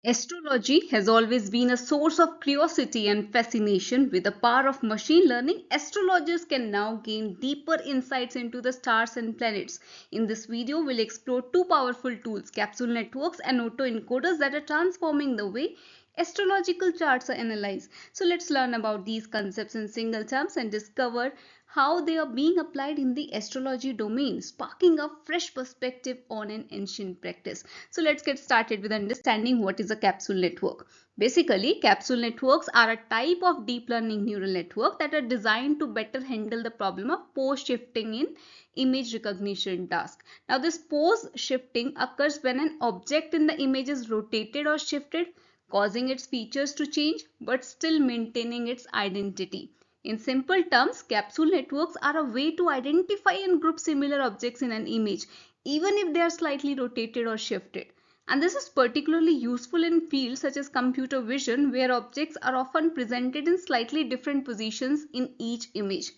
Astrology has always been a source of curiosity and fascination. With the power of machine learning, astrologers can now gain deeper insights into the stars and planets. In this video, we'll explore two powerful tools, capsule networks and autoencoders, that are transforming the way astrological charts are analyzed. So let's learn about these concepts in single terms and discover how they are being applied in the astrology domain, sparking a fresh perspective on an ancient practice. So let's get started with understanding what is a capsule network. Basically, capsule networks are a type of deep learning neural network that are designed to better handle the problem of pose shifting in image recognition task. Now, this pose shifting occurs when an object in the image is rotated or shifted, causing its features to change but still maintaining its identity. In simple terms, capsule networks are a way to identify and group similar objects in an image, even if they are slightly rotated or shifted. And this is particularly useful in fields such as computer vision, where objects are often presented in slightly different positions in each image.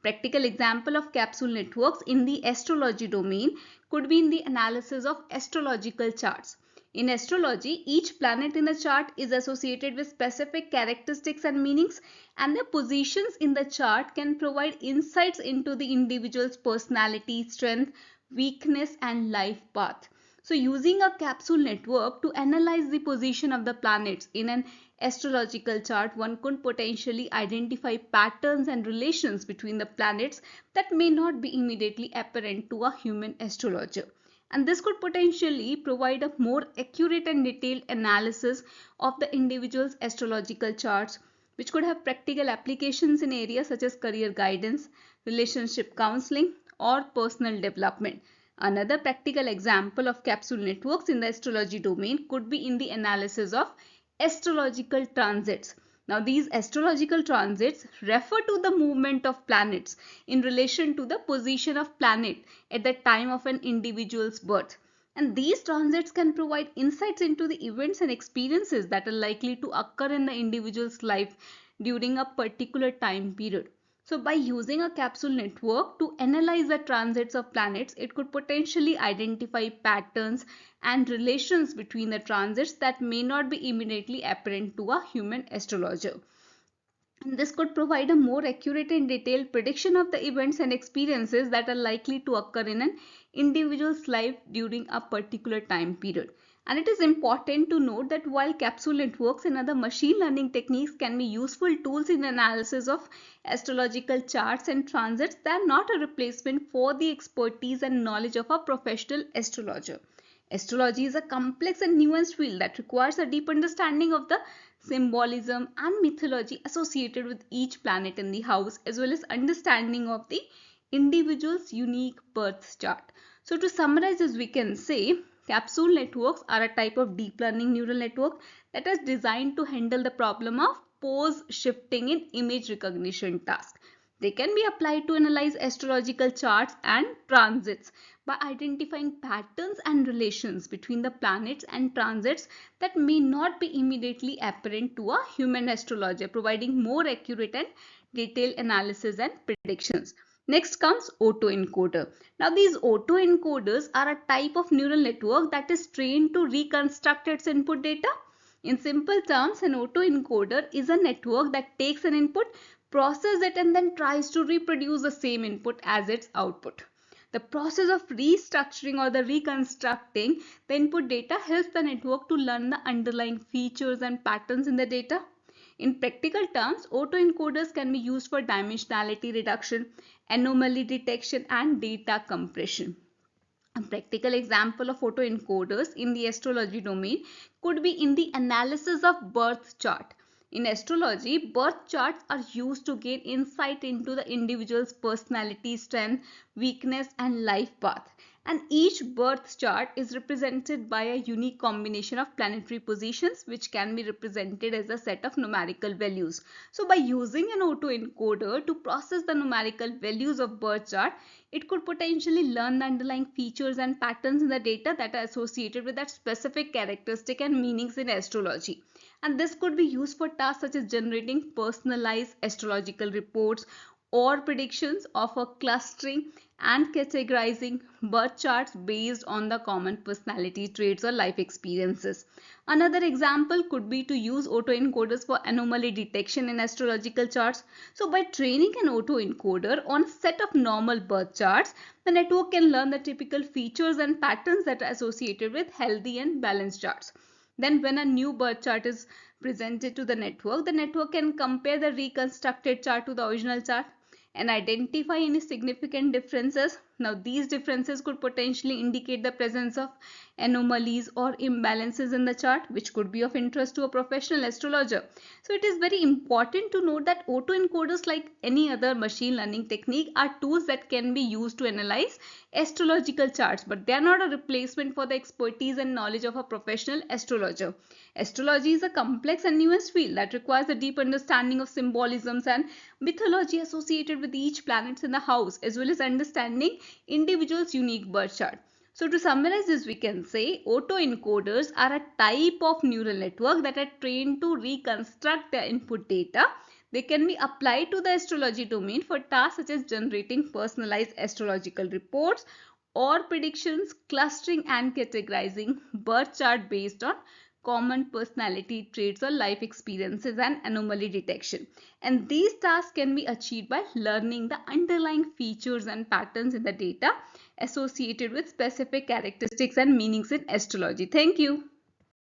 Practical example of capsule networks in the astrology domain could be in the analysis of astrological charts. In astrology, each planet in the chart is associated with specific characteristics and meanings, and their positions in the chart can provide insights into the individual's personality, strength, weakness, and life path. So, using a capsule network to analyze the position of the planets in an astrological chart, one could potentially identify patterns and relations between the planets that may not be immediately apparent to a human astrologer. And this could potentially provide a more accurate and detailed analysis of the individual's astrological charts, which could have practical applications in areas such as career guidance, relationship counseling, or personal development. Another practical example of capsule networks in the astrology domain could be in the analysis of astrological transits. Now, these astrological transits refer to the movement of planets in relation to the position of planet at the time of an individual's birth. And these transits can provide insights into the events and experiences that are likely to occur in the individual's life during a particular time period. So, by using a capsule network to analyze the transits of planets, it could potentially identify patterns and relations between the transits that may not be immediately apparent to a human astrologer. And this could provide a more accurate and detailed prediction of the events and experiences that are likely to occur in an individual's life during a particular time period. And it is important to note that while capsule networks and other machine learning techniques can be useful tools in analysis of astrological charts and transits, they are not a replacement for the expertise and knowledge of a professional astrologer. Astrology is a complex and nuanced field that requires a deep understanding of the symbolism and mythology associated with each planet in the house, as well as understanding of the individual's unique birth chart. So, to summarize, as we can say, capsule networks are a type of deep learning neural network that is designed to handle the problem of pose shifting in image recognition task. They can be applied to analyze astrological charts and transits by identifying patterns and relations between the planets and transits that may not be immediately apparent to a human astrologer, providing more accurate and detailed analysis and predictions. Next comes autoencoder. Now, these autoencoders are a type of neural network that is trained to reconstruct its input data. In simple terms, an autoencoder is a network that takes an input, processes it, and then tries to reproduce the same input as its output. The process of restructuring or the reconstructing the input data helps the network to learn the underlying features and patterns in the data. In practical terms, autoencoders can be used for dimensionality reduction, anomaly detection, and data compression. A practical example of autoencoders in the astrology domain could be in the analysis of birth chart. In astrology, birth charts are used to gain insight into the individual's personality, strength, weakness, and life path. And each birth chart is represented by a unique combination of planetary positions, which can be represented as a set of numerical values. So, by using an autoencoder to process the numerical values of birth chart, it could potentially learn the underlying features and patterns in the data that are associated with that specific characteristic and meanings in astrology. And this could be used for tasks such as generating personalized astrological reports or predictions of a clustering and categorizing birth charts based on the common personality traits or life experiences. Another example could be to use autoencoders for anomaly detection in astrological charts. So by training an autoencoder on a set of normal birth charts, the network can learn the typical features and patterns that are associated with healthy and balanced charts. Then when a new birth chart is presented to the network can compare the reconstructed chart to the original chart and identify any significant differences. Now, these differences could potentially indicate the presence of anomalies or imbalances in the chart, which could be of interest to a professional astrologer. So, it is very important to note that autoencoders, like any other machine learning technique, are tools that can be used to analyze astrological charts, but they are not a replacement for the expertise and knowledge of a professional astrologer. Astrology is a complex and nuanced field that requires a deep understanding of symbolisms and mythology associated with each planet in the house, as well as understanding individuals' unique birth chart. So to summarize this, we can say autoencoders are a type of neural network that are trained to reconstruct their input data. They can be applied to the astrology domain for tasks such as generating personalized astrological reports or predictions, clustering and categorizing birth chart based on common personality traits or life experiences and anomaly detection. And these tasks can be achieved by learning the underlying features and patterns in the data associated with specific characteristics and meanings in astrology. Thank you.